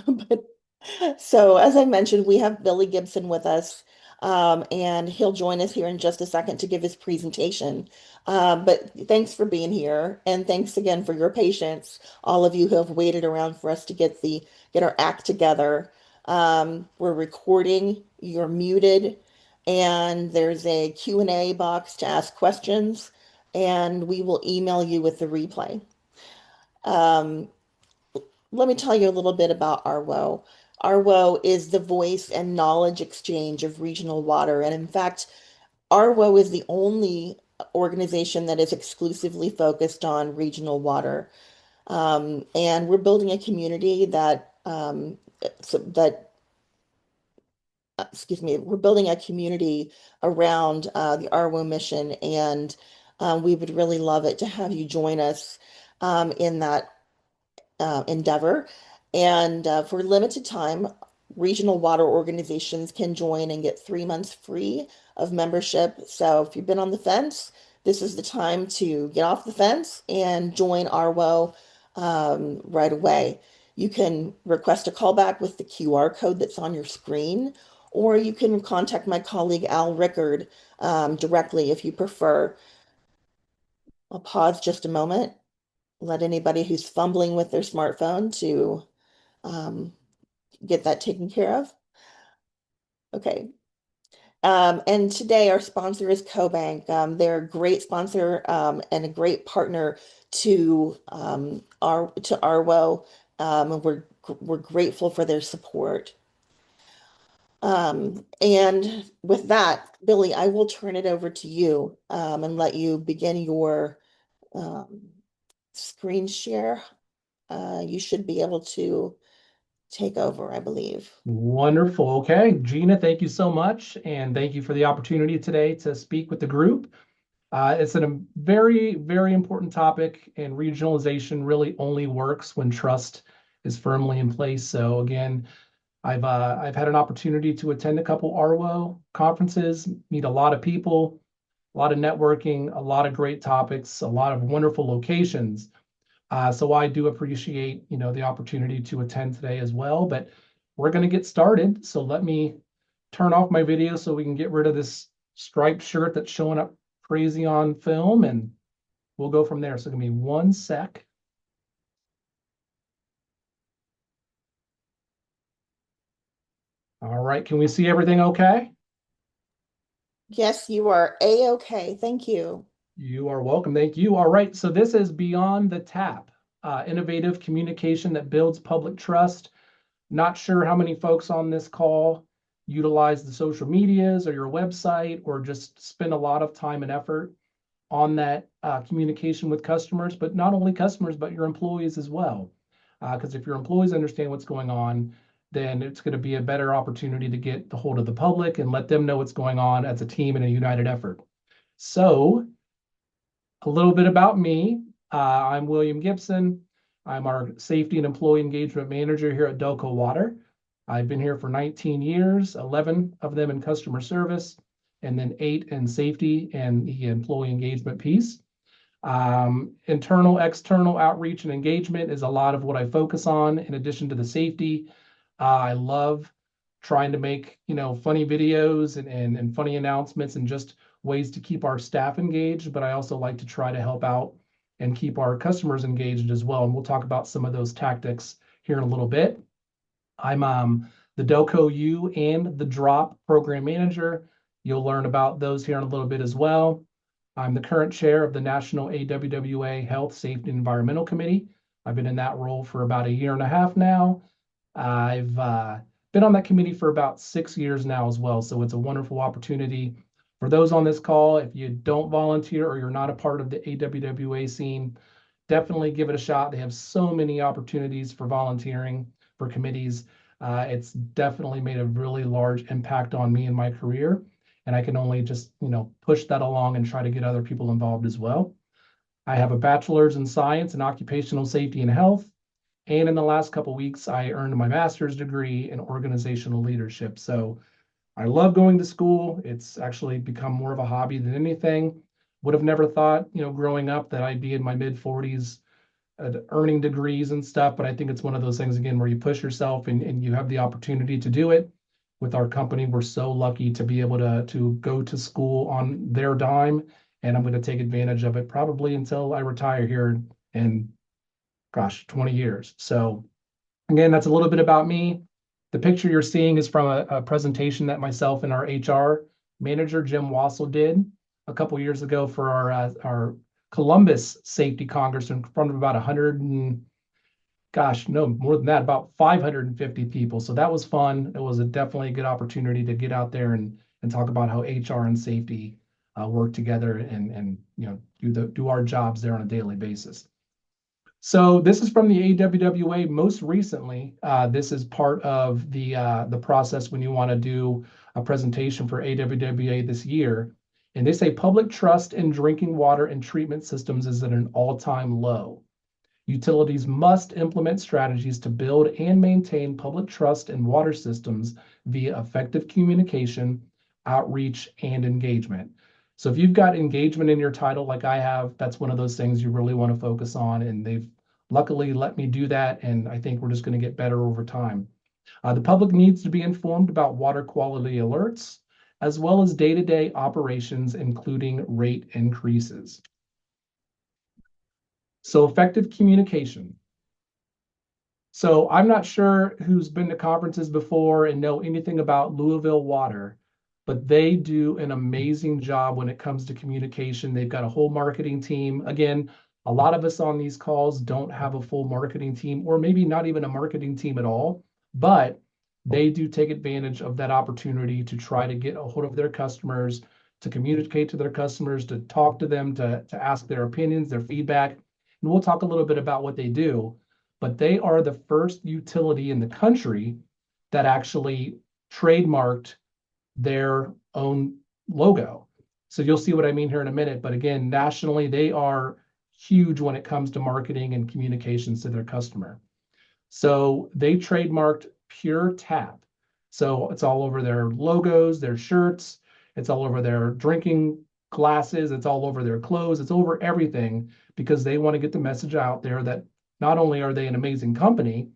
But so, as I mentioned, we have Billy Gibson with us, and he'll join us here in just a second to give his presentation. But thanks for being here, and thanks again for your patience, all of you who have waited around for us to get our act together. We're recording, you're muted, and there's a Q&A box to ask questions, and we will email you with the replay. Um, Let me tell you a little bit about ARWO. ARWO is the voice and knowledge exchange of regional water. And in fact, ARWO is the only organization that is exclusively focused on regional water. And we're building a community excuse me, we're building a community around the ARWO mission. And we would really love it to have you join us in that endeavor. And for limited time, regional water organizations can join and get 3 months free of membership. So if you've been on the fence, this is the time to get off the fence and join ARWO right away. You can request a callback with the QR code that's on your screen, or you can contact my colleague Al Rickard directly if you prefer. I'll pause just a moment, let anybody who's fumbling with their smartphone to um, get that taken care of. Okay. And today our sponsor is CoBank. They're a great sponsor and a great partner to ARWO. And we're grateful for their support. And with that, Billy, I will turn it over to you and let you begin your um, screen share. You should be able to take over, I believe. Wonderful. Okay, Gina, thank you so much. And thank you for the opportunity today to speak with the group. It's a very, very important topic, and regionalization really only works when trust is firmly in place. So again, I've had an opportunity to attend a couple ARWO conferences, meet a lot of people, a lot of networking, a lot of great topics, a lot of wonderful locations. So I do appreciate, the opportunity to attend today as well. But we're going to get started. So let me turn off my video so we can get rid of this striped shirt that's showing up crazy on film, and we'll go from there. So give me 1 sec. All right, can we see everything okay? Yes, you are A-okay. Thank you. You are welcome. Thank you. All right, so this is Beyond the Tap, innovative communication that builds public trust. Not sure how many folks on this call utilize the social medias or your website, or just spend a lot of time and effort on that communication with customers, but not only customers, but your employees as well. Because if your employees understand what's going on, then it's going to be a better opportunity to get the hold of the public and let them know what's going on as a team in a united effort. So, a little bit about me. I'm William Gibson. I'm our Safety and Employee Engagement Manager here at Del-Co Water. I've been here for 19 years, 11 of them in customer service, and then 8 in safety and the employee engagement piece. Internal, external outreach and engagement is a lot of what I focus on in addition to the safety. I love trying to make, funny videos and funny announcements and just ways to keep our staff engaged, but I also like to try to help out and keep our customers engaged as well. And we'll talk about some of those tactics here in a little bit. I'm the Del-Co U and the Drop program manager. You'll learn about those here in a little bit as well. I'm the current chair of the National AWWA Health, Safety, and Environmental Committee. I've been in that role for about a year and a half now. I've been on that committee for about 6 years now as well. So it's a wonderful opportunity for those on this call. If you don't volunteer or you're not a part of the AWWA scene, definitely give it a shot. They have so many opportunities for volunteering for committees. It's definitely made a really large impact on me in my career. And I can only just, push that along and try to get other people involved as well. I have a bachelor's in science and occupational safety and health. And in the last couple of weeks, I earned my master's degree in organizational leadership. So I love going to school. It's actually become more of a hobby than anything. Would have never thought, growing up that I'd be in my mid 40s earning degrees and stuff, but I think it's one of those things again where you push yourself and you have the opportunity to do it. With our company, we're so lucky to be able to go to school on their dime, and I'm going to take advantage of it probably until I retire here in, gosh, 20 years. So again, that's a little bit about me. The picture you're seeing is from a presentation that myself and our HR manager, Jim Wassel, did a couple years ago for our Columbus Safety Congress in front of about 100 and, gosh, no, more than that, about 550 people. So that was fun. It was definitely a good opportunity to get out there and talk about how HR and safety work together and do our jobs there on a daily basis. So this is from the AWWA most recently. This is part of the process when you want to do a presentation for AWWA this year. And they say public trust in drinking water and treatment systems is at an all-time low. Utilities must implement strategies to build and maintain public trust in water systems via effective communication, outreach, and engagement. So if you've got engagement in your title like I have, that's one of those things you really want to focus on. And they've luckily let me do that. And I think we're just going to get better over time. The public needs to be informed about water quality alerts, as well as day-to-day operations, including rate increases. So effective communication. So I'm not sure who's been to conferences before and know anything about Louisville Water, but they do an amazing job when it comes to communication. They've got a whole marketing team. Again, a lot of us on these calls don't have a full marketing team, or maybe not even a marketing team at all, but they do take advantage of that opportunity to try to get a hold of their customers, to communicate to their customers, to talk to them, to ask their opinions, their feedback. And we'll talk a little bit about what they do, but they are the first utility in the country that actually trademarked their own logo. So you'll see what I mean here in a minute. But again, nationally, they are huge when it comes to marketing and communications to their customer. So they trademarked Pure Tap. So it's all over their logos, their shirts, it's all over their drinking glasses, it's all over their clothes, it's over everything because they want to get the message out there that not only are they an amazing company,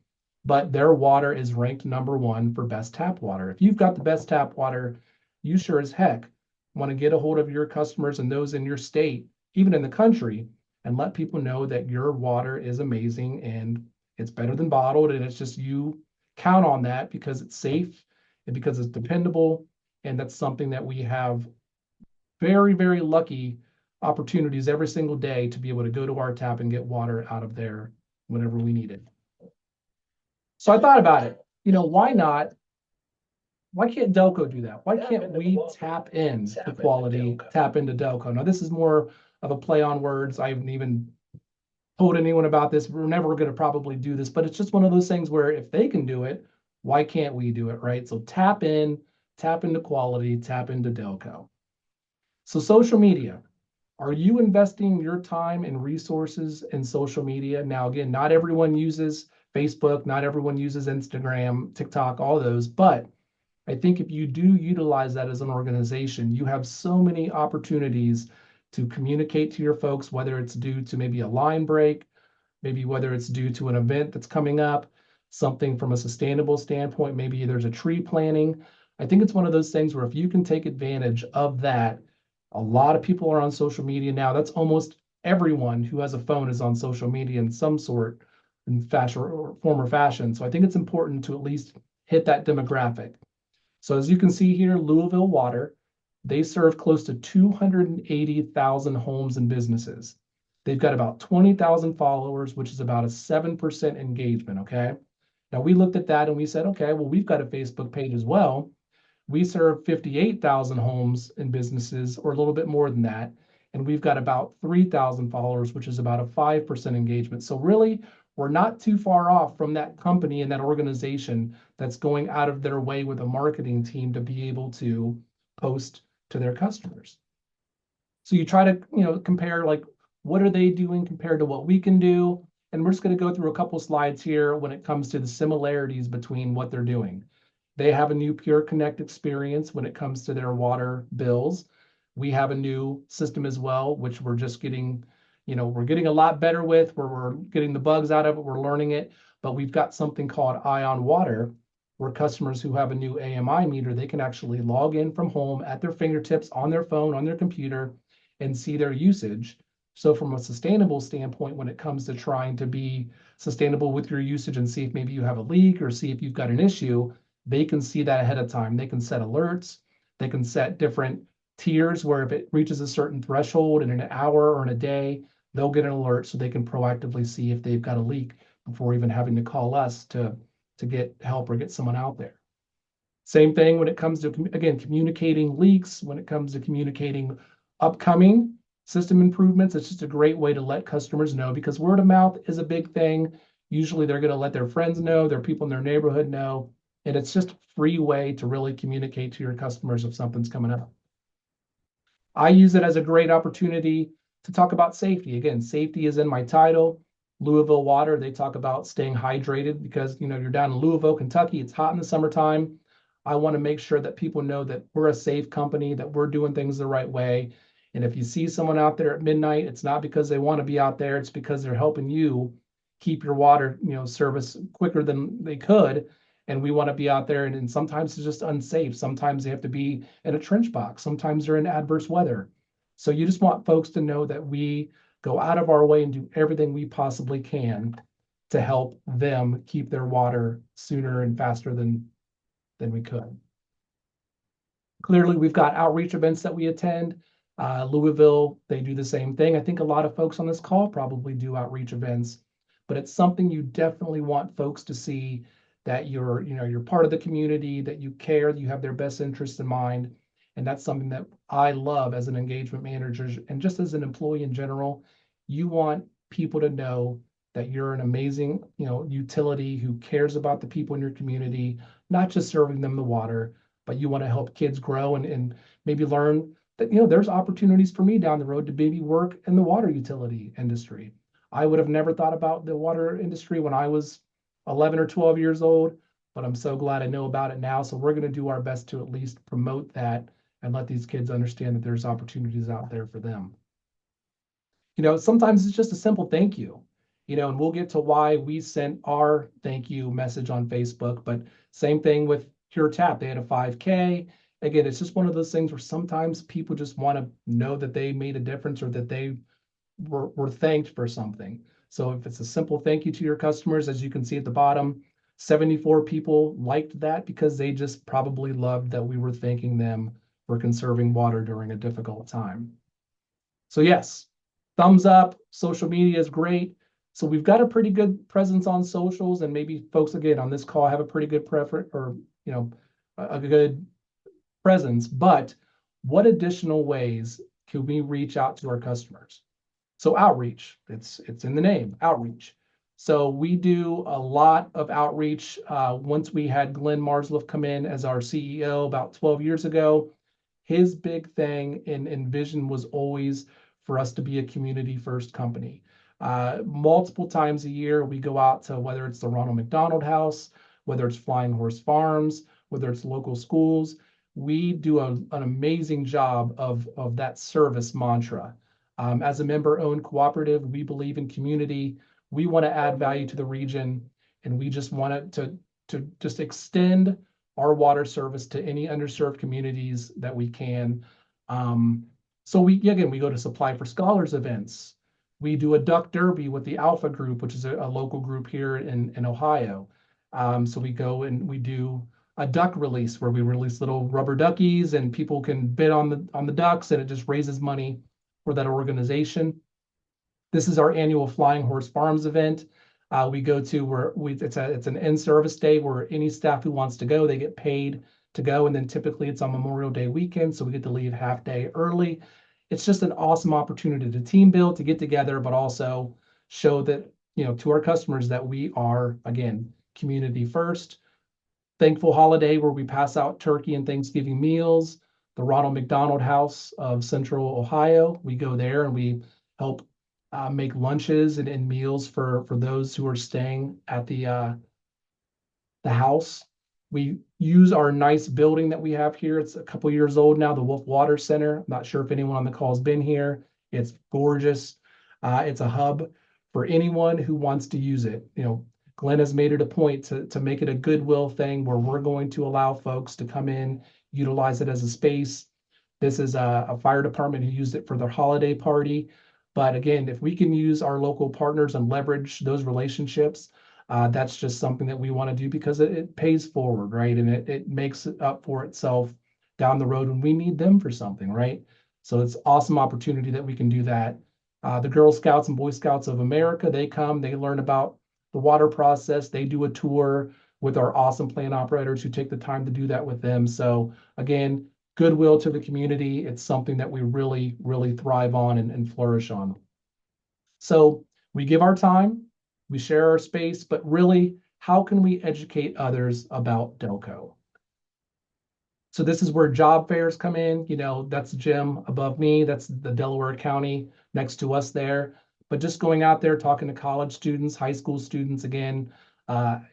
but their water is ranked #1 for best tap water. If you've got the best tap water, you sure as heck want to get a hold of your customers and those in your state, even in the country, and let people know that your water is amazing and it's better than bottled. And it's just you count on that because it's safe and because it's dependable. And that's something that we have very, very lucky opportunities every single day to be able to go to our tap and get water out of there whenever we need it. So I thought about it. Why not? Why can't Del-Co do that? Why can't we tap in the quality, tap into Del-Co? Now, this is more of a play on words. I haven't even told anyone about this. We're never going to probably do this, but it's just one of those things where if they can do it, why can't we do it, right? So tap into quality, tap into Del-Co. So social media. Are you investing your time and resources in social media? Now, again, not everyone uses Facebook, not everyone uses Instagram, TikTok, all those, but I think if you do utilize that as an organization, you have so many opportunities to communicate to your folks, whether it's due to maybe a line break, maybe whether it's due to an event that's coming up, something from a sustainable standpoint, maybe there's a tree planting. I think it's one of those things where if you can take advantage of that, a lot of people are on social media now. That's almost everyone who has a phone is on social media in some sort in fashion or form or fashion. So I think it's important to at least hit that demographic. So as you can see here, Louisville Water, they serve close to 280,000 homes and businesses. They've got about 20,000 followers, which is about a 7% engagement, okay? Now we looked at that and we said, okay, well, we've got a Facebook page as well. We serve 58,000 homes and businesses, or a little bit more than that. And we've got about 3,000 followers, which is about a 5% engagement. So really, we're not too far off from that company and that organization that's going out of their way with a marketing team to be able to post to their customers. So you try to, compare like what are they doing compared to what we can do. And we're just going to go through a couple slides here when it comes to the similarities between what they're doing. They have a new Pure Connect experience when it comes to their water bills. We have a new system as well, which we're just getting, we're getting a lot better with, where we're getting the bugs out of it, we're learning it, but we've got something called Ion Water, where customers who have a new AMI meter, they can actually log in from home at their fingertips on their phone, on their computer, and see their usage. So from a sustainable standpoint, when it comes to trying to be sustainable with your usage and see if maybe you have a leak or see if you've got an issue, they can see that ahead of time. They can set alerts. They can set different tiers where if it reaches a certain threshold in an hour or in a day, they'll get an alert so they can proactively see if they've got a leak before even having to call us to get help or get someone out there. Same thing when it comes to, again, communicating leaks, when it comes to communicating upcoming system improvements. It's just a great way to let customers know, because word of mouth is a big thing. Usually they're going to let their friends know, their people in their neighborhood know, and it's just a free way to really communicate to your customers if something's coming up. I use it as a great opportunity to talk about safety. Again, safety is in my title. Louisville Water, they talk about staying hydrated because you're down in Louisville, Kentucky. It's hot in the summertime. I want to make sure that people know that we're a safe company, that we're doing things the right way. And if you see someone out there at midnight, it's not because they want to be out there. It's because they're helping you keep your water, service quicker than they could. And we want to be out there. And sometimes it's just unsafe. Sometimes they have to be in a trench box. Sometimes they're in adverse weather. So you just want folks to know that we go out of our way and do everything we possibly can to help them keep their water sooner and faster than we could. Clearly, we've got outreach events that we attend. Louisville, they do the same thing. I think a lot of folks on this call probably do outreach events, but it's something you definitely want folks to see, that you're part of the community, that you care, that you have their best interests in mind. And that's something that I love as an engagement manager and just as an employee in general. You want people to know that you're an amazing, utility who cares about the people in your community, not just serving them the water, but you want to help kids grow and maybe learn that, there's opportunities for me down the road to maybe work in the water utility industry. I would have never thought about the water industry when I was 11 or 12 years old, but I'm so glad I know about it now. So we're going to do our best to at least promote that and let these kids understand that there's opportunities out there for them. Sometimes it's just a simple thank you, and we'll get to why we sent our thank you message on Facebook, but same thing with Pure Tap. They had a 5K. Again, it's just one of those things where sometimes people just want to know that they made a difference or that they were thanked for something. So if it's a simple thank you to your customers, as you can see at the bottom, 74 people liked that because they just probably loved that we were thanking them for conserving water during a difficult time. So yes, thumbs up, social media is great. So we've got a pretty good presence on socials, and maybe folks again on this call have a pretty good preference, or a good presence, but what additional ways can we reach out to our customers? So outreach, it's in the name, outreach. So we do a lot of outreach. Once we had Glenn Marsliff come in as our CEO about 12 years ago, his big thing and vision was always for us to be a community first company. Multiple times a year, we go out to, whether it's the Ronald McDonald House, whether it's Flying Horse Farms, whether it's local schools, we do an amazing job of that service mantra. As a member-owned cooperative, we believe in community. We want to add value to the region, and we just want it to just extend our water service to any underserved communities that we can. So we go to Supply for Scholars events. We do a duck derby with the Alpha Group, which is a local group here in Ohio. So we go and we do a duck release where we release little rubber duckies and people can bid on the ducks, and it just raises money for that organization. This is our annual Flying Horse Farms event. We go to where it's an in-service day where any staff who wants to go, they get paid to go, and then typically it's on Memorial Day weekend, so we get to leave half day early. It's just an awesome opportunity to team build, to get together, but also show that to our customers that we are, again, community first. Thankful Holiday, where we pass out turkey and Thanksgiving meals. The Ronald McDonald House of Central Ohio, we go there and we help make lunches and meals for those who are staying at the house. We use our nice building that we have here. It's a couple years old now, the Wolf Water Center. I'm not sure if anyone on the call has been here. It's gorgeous. It's a hub for anyone who wants to use it. Glenn has made it a point to make it a goodwill thing where we're going to allow folks to come in, utilize it as a space. This is a fire department who used it for their holiday party. But again, if we can use our local partners and leverage those relationships, that's just something that we want to do because it pays forward, right? And it makes it up for itself down the road when we need them for something, right? So it's awesome opportunity that we can do that. The Girl Scouts and Boy Scouts of America, they come, they learn about the water process, they do a tour with our awesome plant operators who take the time to do that with them. So again, goodwill to the community. It's something that we really, really thrive on and flourish on. So we give our time, we share our space, but really, how can we educate others about Del-Co? So this is where job fairs come in. That's Jim above me. That's the Delaware County next to us there. But just going out there, talking to college students, high school students, again,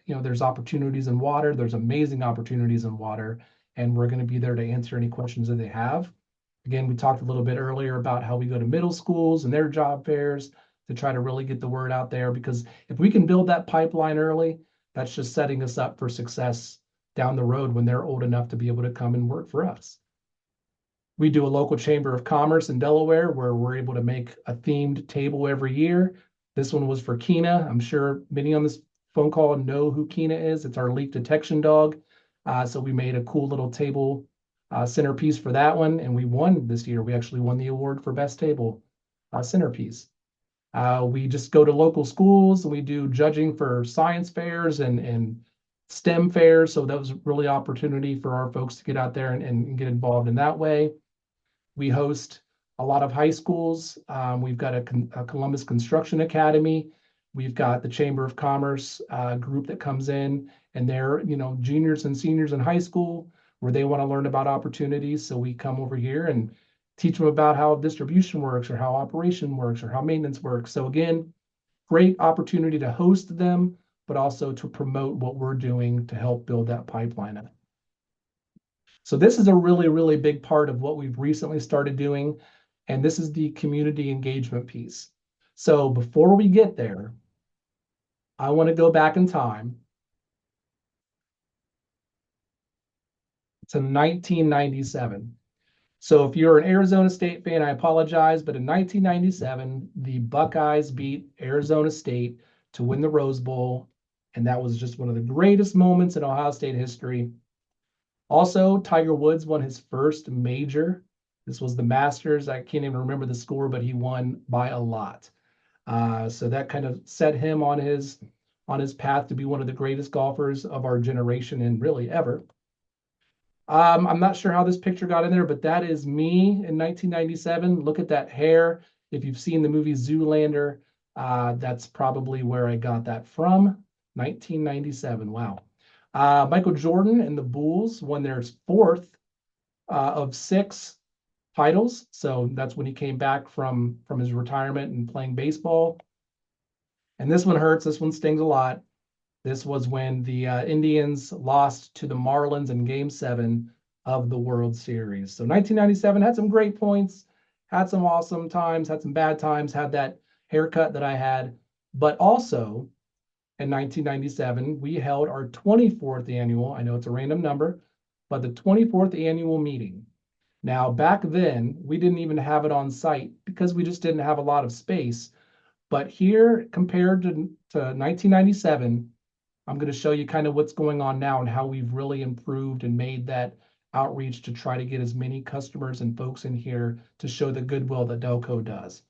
there's opportunities in water. There's amazing opportunities in water. And we're going to be there to answer any questions that they have. Again, we talked a little bit earlier about how we go to middle schools and their job fairs to try to really get the word out there. Because if we can build that pipeline early, that's just setting us up for success down the road when they're old enough to be able to come and work for us. We do a local chamber of commerce in Delaware where we're able to make a themed table every year. This one was for Kina. I'm sure many on this phone call know who Kina is. It's our leak detection dog. So we made a cool little table centerpiece for that one, and we won this year. We actually won the award for best table centerpiece. We just go to local schools and we do judging for science fairs and STEM fairs. So that was really opportunity for our folks to get out there and get involved in that way. We host a lot of high schools. We've got a Columbus Construction Academy. We've got the Chamber of Commerce group that comes in, and they're juniors and seniors in high school where they want to learn about opportunities. So we come over here and teach them about how distribution works or how operation works or how maintenance works. So again, great opportunity to host them, but also to promote what we're doing to help build that pipeline up. So this is a really, really big part of what we've recently started doing, and this is the community engagement piece. So before we get there, I want to go back in time to 1997. So if you're an Arizona State fan, I apologize, but in 1997, the Buckeyes beat Arizona State to win the Rose Bowl, and that was just one of the greatest moments in Ohio State history. Also, Tiger Woods won his first major. This was the Masters. I can't even remember the score, but he won by a lot. So that kind of set him on his path to be one of the greatest golfers of our generation and really ever. I'm not sure how this picture got in there, but that is me in 1997. Look at that hair. If you've seen the movie Zoolander, that's probably where I got that from. 1997. Wow. Michael Jordan and the Bulls won their fourth of six titles. So that's when he came back from his retirement and playing baseball. And this one hurts. This one stings a lot. This was when the Indians lost to the Marlins in Game 7 of the World Series. So 1997 had some great points, had some awesome times, had some bad times, had that haircut that I had. But also in 1997, we held our 24th annual, I know it's a random number, but the 24th annual meeting. Now, back then, we didn't even have it on site because we just didn't have a lot of space. But here, compared to 1997, I'm going to show you kind of what's going on now and how we've really improved and made that outreach to try to get as many customers and folks in here to show the goodwill that Del-Co does.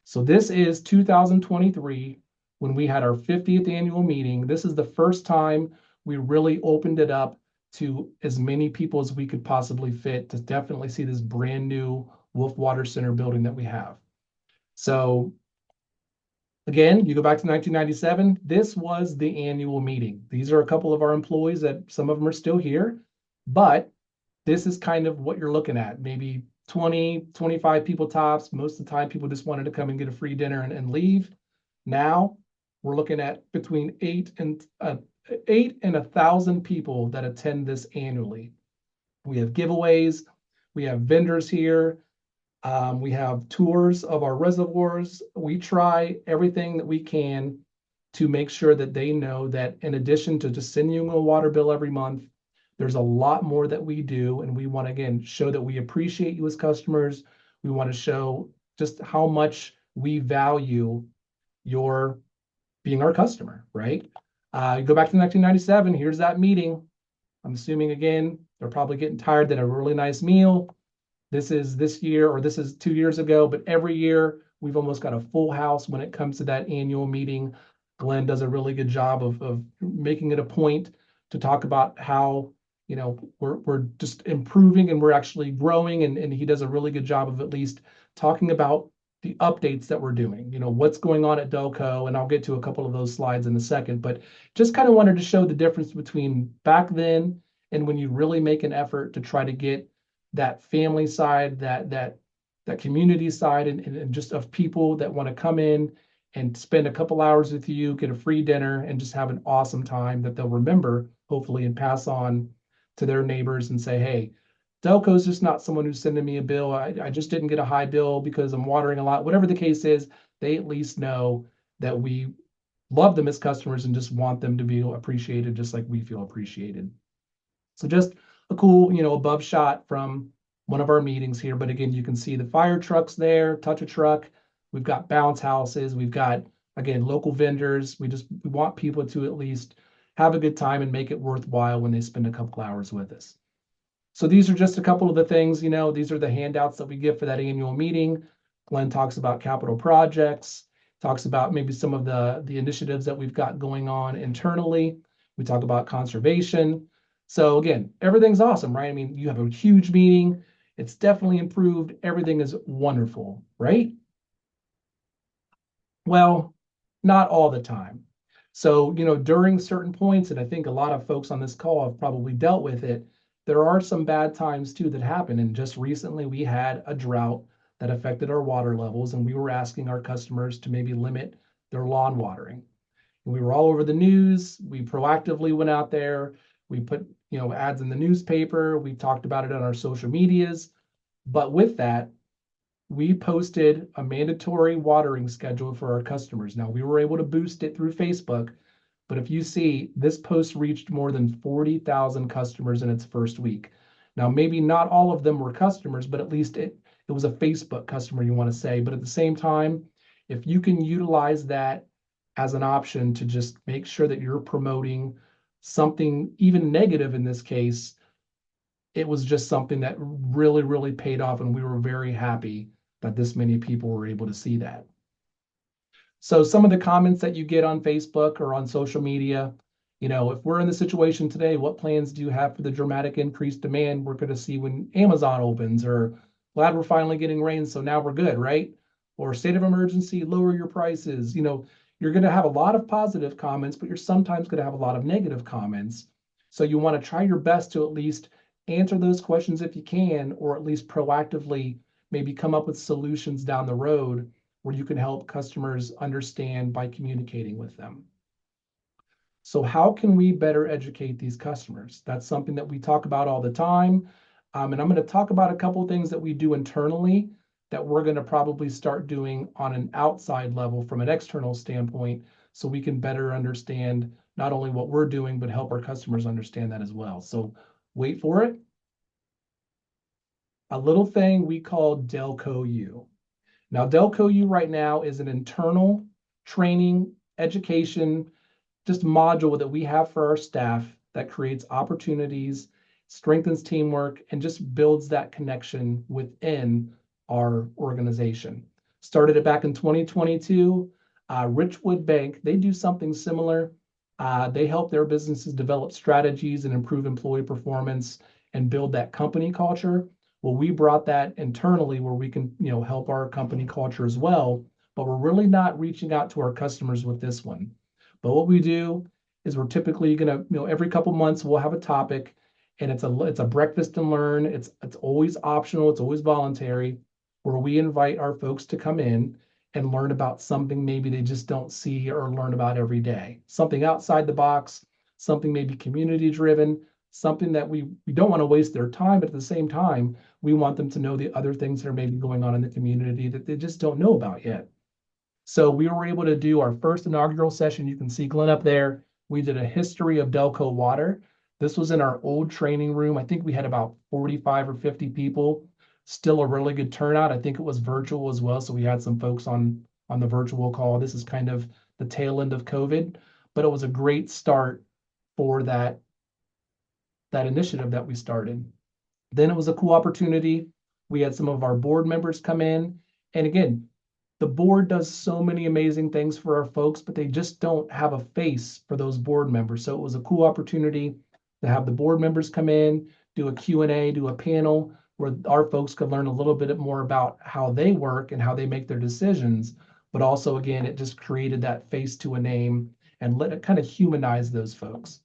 So this is 2023 when we had our 50th annual meeting. This is the first time we really opened it up to as many people as we could possibly fit to definitely see this brand new Wolf Water Center building that we have. So again, you go back to 1997, this was the annual meeting. These are a couple of our employees that some of them are still here, but this is kind of what you're looking at. Maybe 20, 25 people tops. Most of the time, people just wanted to come and get a free dinner and leave. Now we're looking at between 8 and 1,000 people that attend this annually. We have giveaways. We have vendors here. We have tours of our reservoirs. We try everything that we can to make sure that they know that in addition to just sending you a water bill every month, there's a lot more that we do. And we want to, again, show that we appreciate you as customers. We want to show just how much we value your being our customer, right? You go back to 1997, here's that meeting. I'm assuming, again, they're probably getting tired. They had a really nice meal. This is this year, or this is 2 years ago, but every year we've almost got a full house when it comes to that annual meeting. Glenn does a really good job of making it a point to talk about how, we're just improving and we're actually growing. And he does a really good job of at least talking about the updates that we're doing, what's going on at Del-Co. And I'll get to a couple of those slides in a second, but just kind of wanted to show the difference between back then and when you really make an effort to try to get that family side, that community side, and just of people that want to come in and spend a couple hours with you, get a free dinner, and just have an awesome time that they'll remember, hopefully, and pass on to their neighbors and say, hey, Del-Co's just not someone who's sending me a bill. I just didn't get a high bill because I'm watering a lot. Whatever the case is, they at least know that we love them as customers and just want them to be appreciated just like we feel appreciated. So just a cool, above shot from one of our meetings here. But again, you can see the fire trucks there, touch a truck. We've got bounce houses. We've got, again, local vendors. We want people to at least have a good time and make it worthwhile when they spend a couple hours with us. So these are just a couple of the things, these are the handouts that we give for that annual meeting. Glenn talks about capital projects, talks about maybe some of the initiatives that we've got going on internally. We talk about conservation. So again, everything's awesome, right? I mean, you have a huge meeting. It's definitely improved. Everything is wonderful, right? Well, not all the time. So, during certain points, and I think a lot of folks on this call have probably dealt with it, there are some bad times too that happen. And just recently, we had a drought that affected our water levels, and we were asking our customers to maybe limit their lawn watering. And we were all over the news. We proactively went out there. We put, ads in the newspaper. We talked about it on our social medias. But with that, we posted a mandatory watering schedule for our customers. Now, we were able to boost it through Facebook, but if you see, this post reached more than 40,000 customers in its first week. Now, maybe not all of them were customers, but at least it was a Facebook customer, you want to say. But at the same time, if you can utilize that as an option to just make sure that you're promoting something even negative in this case, it was just something that really, really paid off. And we were very happy that this many people were able to see that. So some of the comments that you get on Facebook or on social media, if we're in the situation today, what plans do you have for the dramatic increased demand we're going to see when Amazon opens? Or glad we're finally getting rain, so now we're good, right? Or state of emergency, lower your prices. You're going to have a lot of positive comments, but you're sometimes going to have a lot of negative comments. So you want to try your best to at least answer those questions if you can, or at least proactively maybe come up with solutions down the road where you can help customers understand by communicating with them. So how can we better educate these customers? That's something that we talk about all the time. And I'm going to talk about a couple of things that we do internally that we're going to probably start doing on an outside level from an external standpoint, so we can better understand not only what we're doing, but help our customers understand that as well. So wait for it. A little thing we call Del-Co U. Now, Del-Co U right now is an internal training, education, just module that we have for our staff that creates opportunities, strengthens teamwork, and just builds that connection within our organization. Started it back in 2022. Richwood Bank, they do something similar. They help their businesses develop strategies and improve employee performance and build that company culture. Well, we brought that internally where we can, help our company culture as well, but we're really not reaching out to our customers with this one. But what we do is we're typically going to, every couple months we'll have a topic, and it's a breakfast and learn. It's always optional. It's always voluntary, where we invite our folks to come in and learn about something maybe they just don't see or learn about every day. Something outside the box, something maybe community driven, something that we don't want to waste their time, but at the same time, we want them to know the other things that are maybe going on in the community that they just don't know about yet. So we were able to do our first inaugural session. You can see Glenn up there. We did a history of Del-Co Water. This was in our old training room. I think we had about 45 or 50 people. Still a really good turnout. I think it was virtual as well. So we had some folks on the virtual call. This is kind of the tail end of COVID, but it was a great start for that initiative that we started. Then it was a cool opportunity. We had some of our board members come in. And again, the board does so many amazing things for our folks, but they just don't have a face for those board members. So it was a cool opportunity to have the board members come in, do a Q&A, do a panel where our folks could learn a little bit more about how they work and how they make their decisions. But also, again, it just created that face to a name and let it kind of humanize those folks.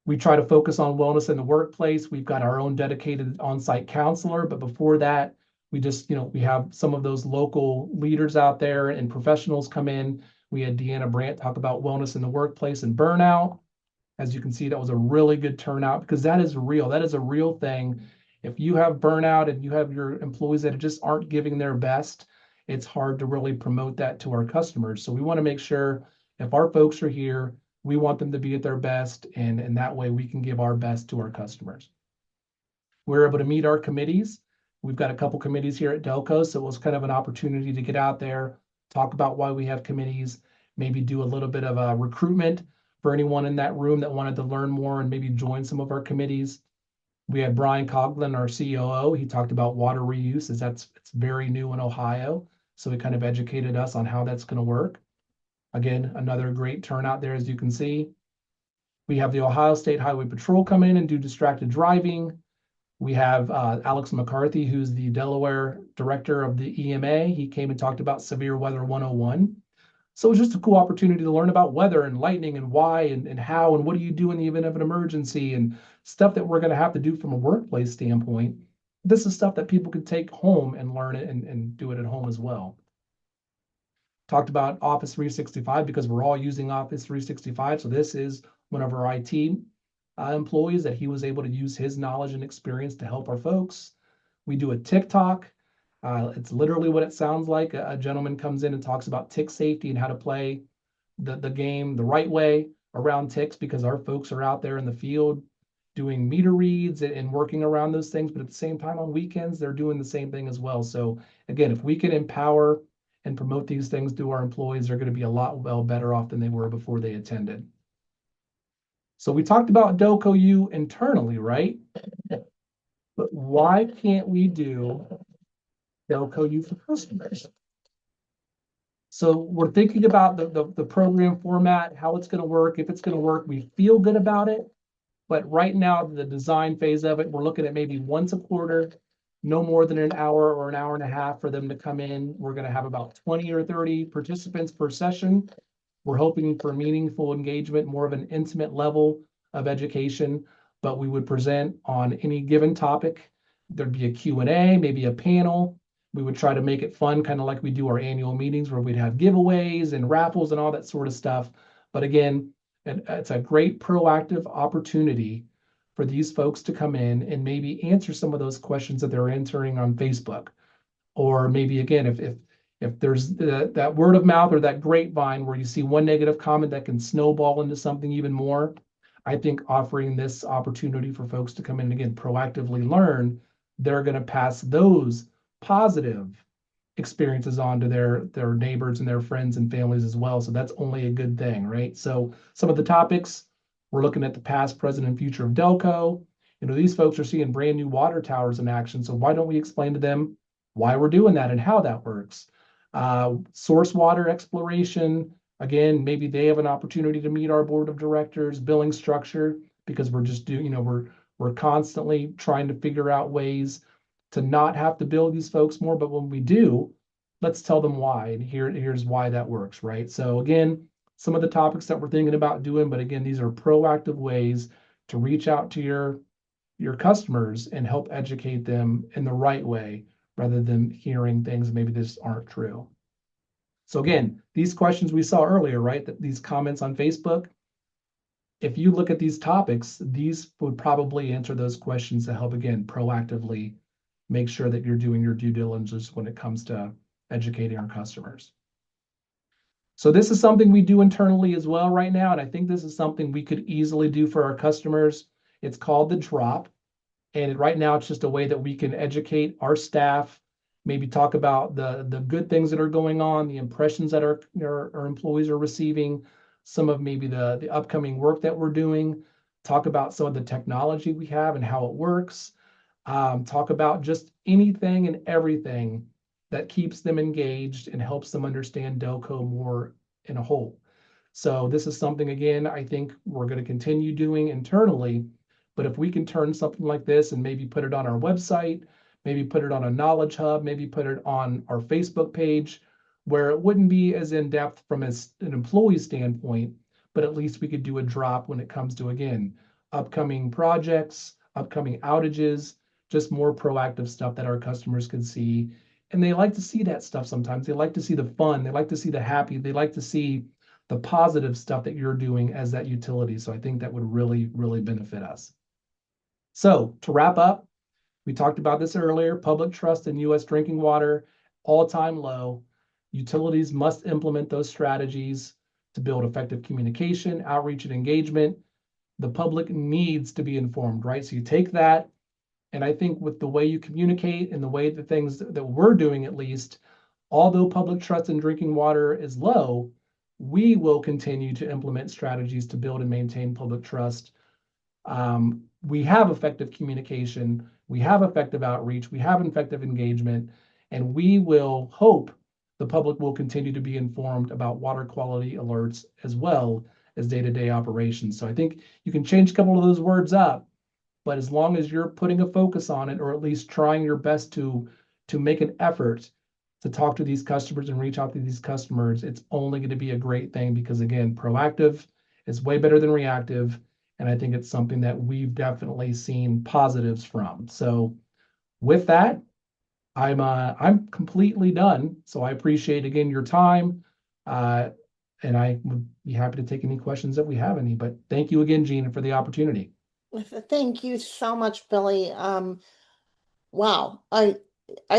We try to focus on wellness in the workplace. We've got our own dedicated on-site counselor, but before that, we just, we have some of those local leaders out there and professionals come in. We had Deanna Brandt talk about wellness in the workplace and burnout. As you can see, that was a really good turnout because that is real. That is a real thing. If you have burnout and you have your employees that just aren't giving their best, it's hard to really promote that to our customers. So we want to make sure if our folks are here, we want them to be at their best, and that way we can give our best to our customers. We're able to meet our committees. We've got a couple committees here at Del-Co, so it was kind of an opportunity to get out there, talk about why we have committees, maybe do a little bit of a recruitment for anyone in that room that wanted to learn more and maybe join some of our committees. We had Brian Coughlin, our COO. He talked about water reuse, as it's very new in Ohio. So he kind of educated us on how that's going to work. Again, another great turnout there, as you can see. We have the Ohio State Highway Patrol come in and do distracted driving. We have Alex McCarthy, who's the Delaware director of the EMA. He came and talked about Severe Weather 101. So it was just a cool opportunity to learn about weather and lightning and why and how and what do you do in the event of an emergency and stuff that we're going to have to do from a workplace standpoint. This is stuff that people can take home and learn it and do it at home as well. Talked about Office 365 because we're all using Office 365. So this is one of our IT employees that he was able to use his knowledge and experience to help our folks. We do a TikTok. It's literally what it sounds like. A gentleman comes in and talks about tick safety and how to play the game the right way around ticks because our folks are out there in the field doing meter reads and working around those things. But at the same time, on weekends, they're doing the same thing as well. So again, if we can empower and promote these things to our employees, they're going to be a lot better off than they were before they attended. So we talked about Del-Co U internally, right? But why can't we do Del-Co U for customers? So we're thinking about the program format, how it's going to work, if it's going to work. We feel good about it. But right now, the design phase of it, we're looking at maybe once a quarter, no more than an hour or an hour and a half for them to come in. We're going to have about 20 or 30 participants per session. We're hoping for meaningful engagement, more of an intimate level of education, but we would present on any given topic. There'd be a Q&A, maybe a panel. We would try to make it fun, kind of like we do our annual meetings where we'd have giveaways and raffles and all that sort of stuff. But again, it's a great proactive opportunity for these folks to come in and maybe answer some of those questions that they're entering on Facebook. Or maybe again, if there's that word of mouth or that grapevine where you see one negative comment that can snowball into something even more, I think offering this opportunity for folks to come in and again proactively learn, they're going to pass those positive experiences on to their neighbors and their friends and families as well. So that's only a good thing, right? So some of the topics, we're looking at the past, present, and future of Del-Co. These folks are seeing brand new water towers in action. So why don't we explain to them why we're doing that and how that works? Source water exploration. Again, maybe they have an opportunity to meet our board of directors, billing structure, because we're just doing, we're constantly trying to figure out ways to not have to bill these folks more. But when we do, let's tell them why. And here's why that works, right? So again, some of the topics that we're thinking about doing, but again, these are proactive ways to reach out to your customers and help educate them in the right way rather than hearing things maybe just aren't true. So again, these questions we saw earlier, right? That these comments on Facebook, if you look at these topics, these would probably answer those questions to help, again, proactively make sure that you're doing your due diligence when it comes to educating our customers. So this is something we do internally as well right now, and I think this is something we could easily do for our customers. It's called the drop, and right now it's just a way that we can educate our staff, maybe talk about the good things that are going on, the impressions that our employees are receiving, some of maybe the upcoming work that we're doing, talk about some of the technology we have and how it works, talk about just anything and everything that keeps them engaged and helps them understand Del-Co more in a whole. So this is something, again, I think we're going to continue doing internally. But if we can turn something like this and maybe put it on our website, maybe put it on a knowledge hub, maybe put it on our Facebook page, where it wouldn't be as in depth from an employee standpoint, but at least we could do a drop when it comes to, again, upcoming projects, upcoming outages, just more proactive stuff that our customers can see. And they like to see that stuff sometimes. They like to see the fun. They like to see the happy. They like to see the positive stuff that you're doing as that utility. So I think that would really, really benefit us. So to wrap up, we talked about this earlier, public trust in US drinking water, all-time low. Utilities must implement those strategies to build effective communication, outreach, and engagement. The public needs to be informed, right? So you take that, and I think with the way you communicate and the way the things that we're doing, at least, although public trust in drinking water is low, we will continue to implement strategies to build and maintain public trust. We have effective communication, we have effective outreach, we have effective engagement, and we will hope the public will continue to be informed about water quality alerts as well as day-to-day operations. So I think you can change a couple of those words up, but as long as you're putting a focus on it, or at least trying your best to make an effort to talk to these customers and reach out to these customers, it's only going to be a great thing because, again, proactive is way better than reactive. And I think it's something that we've definitely seen positives from. So with that, I'm completely done. So I appreciate, again, your time. And I would be happy to take any questions that we have any. But thank you again, Gina, for the opportunity. Thank you so much, Billy. Wow, I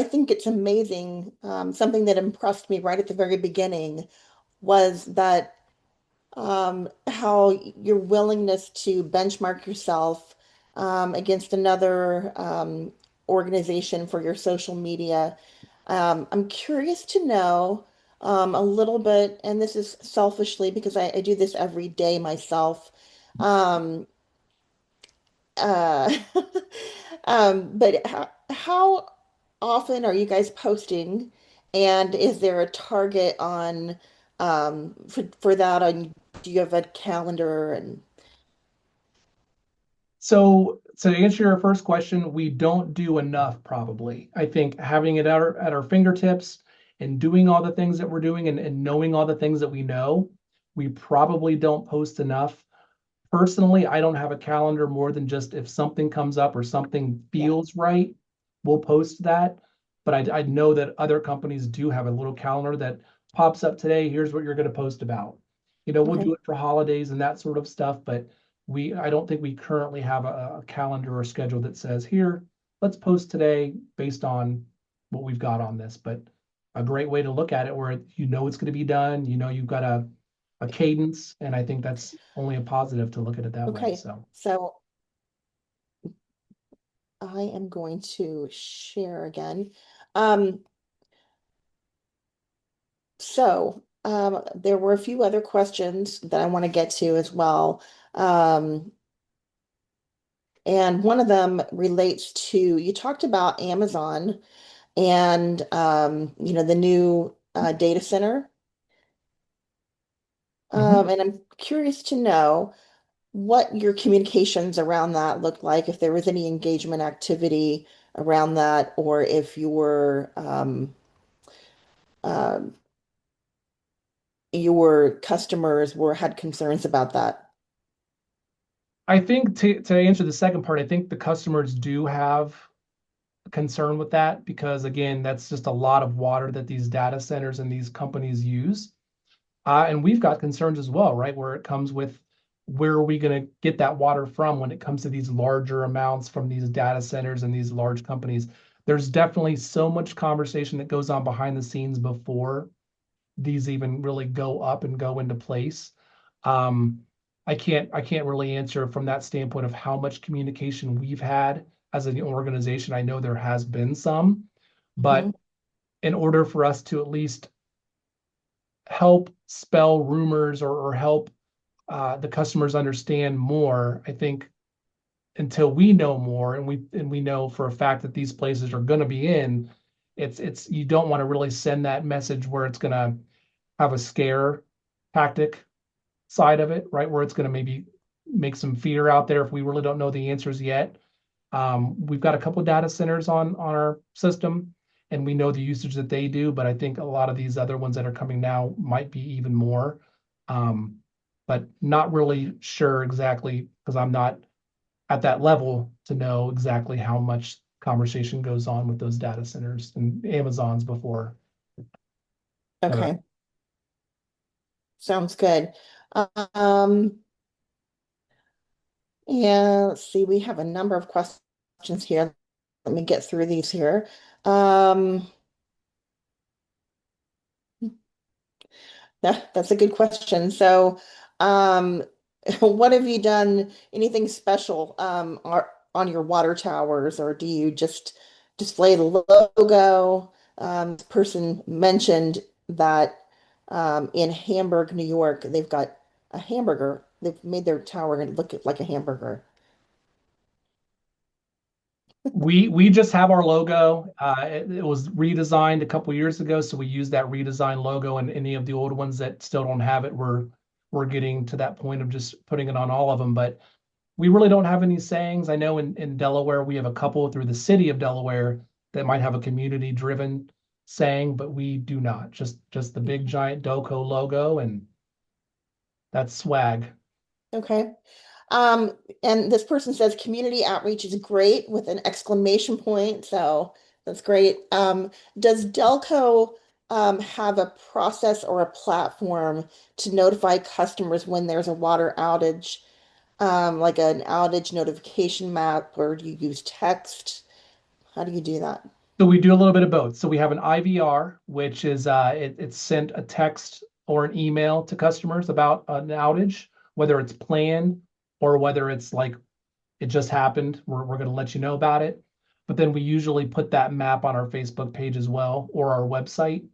think it's amazing. Something that impressed me right at the very beginning was that how your willingness to benchmark yourself against another organization for your social media. I'm curious to know a little bit, and this is selfishly because I do this every day myself. Um, uh, but how often are you guys posting? And is there a target on for that? On do you have a calendar and So to answer your first question, we don't do enough probably. I think having it at our fingertips and doing all the things that we're doing and knowing all the things that we know, we probably don't post enough. Personally, I don't have a calendar more than just if something comes up or something yeah? feels right, we'll post that. But I know that other companies do have a little calendar that pops up today. Here's what you're going to post about. We'll Okay, do it for holidays and that sort of stuff, but I don't think we currently have a calendar or schedule that says here, let's post today based on what we've got on this. But a great way to look at it where you know it's going to be done, you've got a cadence, and I think that's only a positive to look at it that way. okay. So So I am going to share again. Um, there were a few other questions that I want to get to as well. Um, and one of them relates to you talked about Amazon and the new data center. mhm. And I'm curious to know what your communications around that looked like, if there was any engagement activity around that, or if um, your customers were had concerns about that. I think to answer the second part, I think the customers do have a concern with that because, again, that's just a lot of water that these data centers and these companies use. And we've got concerns as well, right? Where it comes with where are we going to get that water from when it comes to these larger amounts from these data centers and these large companies? There's definitely so much conversation that goes on behind the scenes before these even really go up and go into place. Um, I can't really answer from that standpoint of how much communication we've had as an organization. I know there has been some, Mhm. but in order for us to at least help spell rumors or help the customers understand more, I think until we know more and we know for a fact that these places are going to be in, it's you don't want to really send that message where it's going to have a scare tactic side of it, right? Where it's going to maybe make some fear out there if we really don't know the answers yet. We've got a couple of data centers on our system, and we know the usage that they do, but I think a lot of these other ones that are coming now might be even more. Um, but not really sure exactly because I'm not at that level to know exactly how much conversation goes on with those data centers and Amazons before. But Okay, sounds good. Um, yeah, let's see, we have a number of questions here. Let me get through these here. Um, that's a good question. So, um, what have you done? Anything special on your water towers, or do you just display the logo? This person mentioned that in Hamburg, New York, they've got a hamburger. They've made their tower look like a hamburger. we just have our logo. It was redesigned a couple years ago, so we use that redesigned logo. And any of the old ones that still don't have it, we're getting to that point of just putting it on all of them. But we really don't have any sayings. I know in Delaware we have a couple through the city of Delaware that might have a community driven saying, but we do not. Just the big giant Del-Co logo, and that's swag. Okay. Um, and this person says community outreach is great with an exclamation point. So that's great. Does Delco have a process or a platform to notify customers when there's a water outage, like an outage notification map, or do you use text? How do you do that? So we do a little bit of both. So we have an IVR, which is it's sent a text or an email to customers about an outage, whether it's planned or whether it's like it just happened. We're going to let you know about it. But then we usually put that map on our Facebook page as well or our website.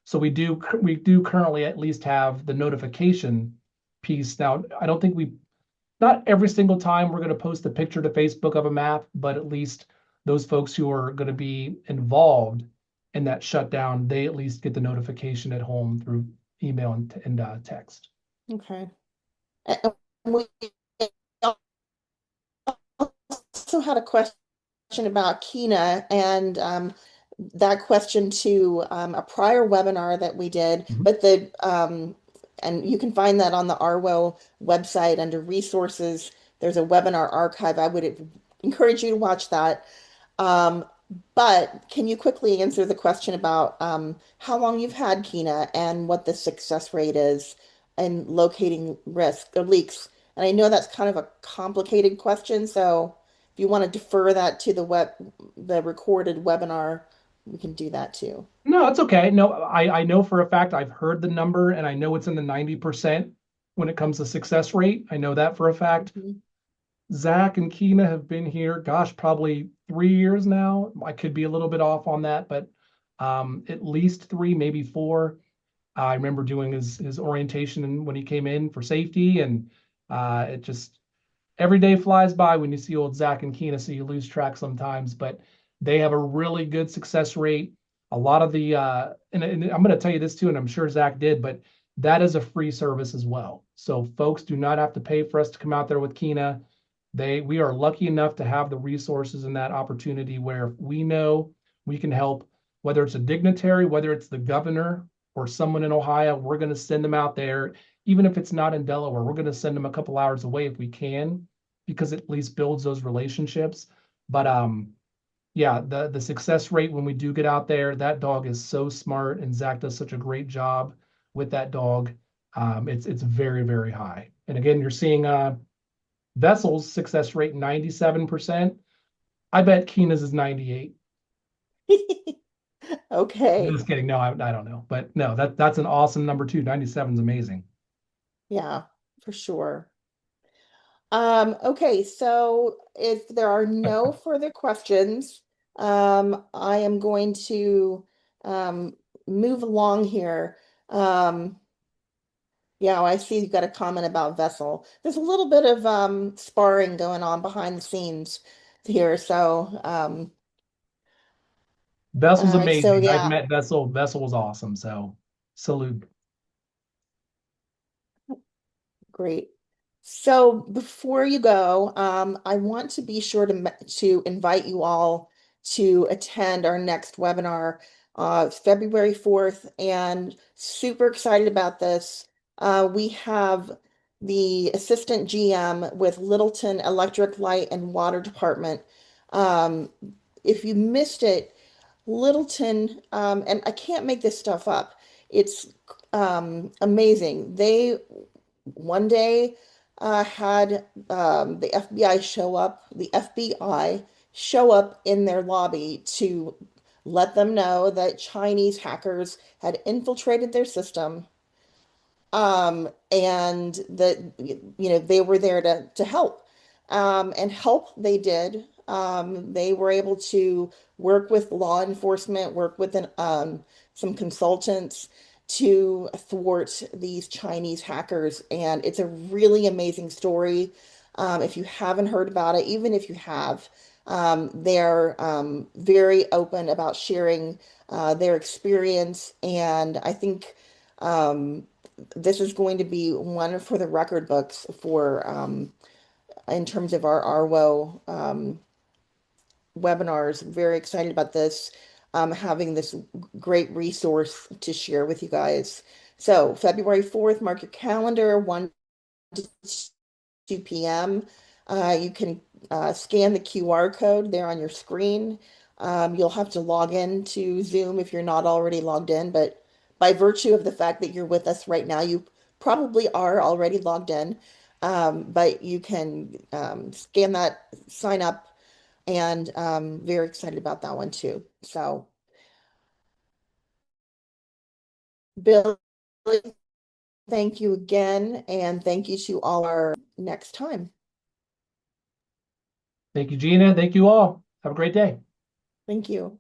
So we do currently at least have the notification piece. Now, I don't think we not every single time we're going to post a picture to Facebook of a map, but at least those folks who are going to be involved in that shutdown, they at least get the notification at home through email and text. Okay. And we also had a question about Kina and that question to a prior webinar that we did, Mhm. but and you can find that on the ARWO website under resources. There's a webinar archive. I would encourage you to watch that. Um, but can you quickly answer the question about how long you've had Kina and what the success rate is in locating risk or leaks? And I know that's kind of a complicated question, so if you want to defer that to the recorded webinar, we can do that too. No, it's okay. No, I know for a fact I've heard the number and I know it's in the 90% when it comes to success rate. I know that for a fact. Mhm. Zach and Keena have been here, gosh, probably 3 years now. I could be a little bit off on that, but at least three, maybe four. I remember doing his orientation when he came in for safety, and it just every day flies by when you see old Zach and Keena, so you lose track sometimes. But they have a really good success rate. A lot of the and I'm going to tell you this too, and I'm sure Zach did, but that is a free service as well. So folks do not have to pay for us to come out there with Keena. We are lucky enough to have the resources and that opportunity where we know we can help, whether it's a dignitary, whether it's the governor or someone in Ohio, we're going to send them out there. Even if it's not in Delaware, we're going to send them a couple hours away if we can, because it at least builds those relationships. But yeah, the success rate when we do get out there, that dog is so smart, and Zach does such a great job with that dog. It's very, very high. And again, you're seeing Vessel's success rate 97%. I bet Keena's is 98. Okay. Just kidding. No, I don't know. But no, that's an awesome number two. 97 is amazing. Yeah, for sure. Okay, so if there are no further questions, I am going to move along here. Yeah, I see you've got a comment about Vessel. There's a little bit of sparring going on behind the scenes here. Vessel's So amazing. I've yeah. met Vessel. Vessel was awesome. So salute. Great. So before you go, I want to be sure to invite you all to attend our next webinar, February 4th, and super excited about this. We have the assistant GM with Littleton Electric Light and Water Department. Um, if you missed it, Littleton, and I can't make this stuff up. It's amazing. They one day had the FBI show up in their lobby to let them know that Chinese hackers had infiltrated their system, and that they were there to help, and help they did. They were able to work with law enforcement, work with some consultants to thwart these Chinese hackers, and it's a really amazing story. If you haven't heard about it, even if you have, they're very open about sharing their experience, and I think um, this is going to be one for the record books for in terms of our ARWO webinars. Very excited about this, having this great resource to share with you guys. So February 4th, mark your calendar, 1 to 2 p.m. You can scan the QR code there on your screen. You'll have to log in to Zoom if you're not already logged in, but by virtue of the fact that you're with us right now, you probably are already logged in. But you can scan that, sign up, and very excited about that one too. So, Billy, thank you again, and thank you to all our next time. Thank you, Gina. Thank you all. Have a great day. Thank you.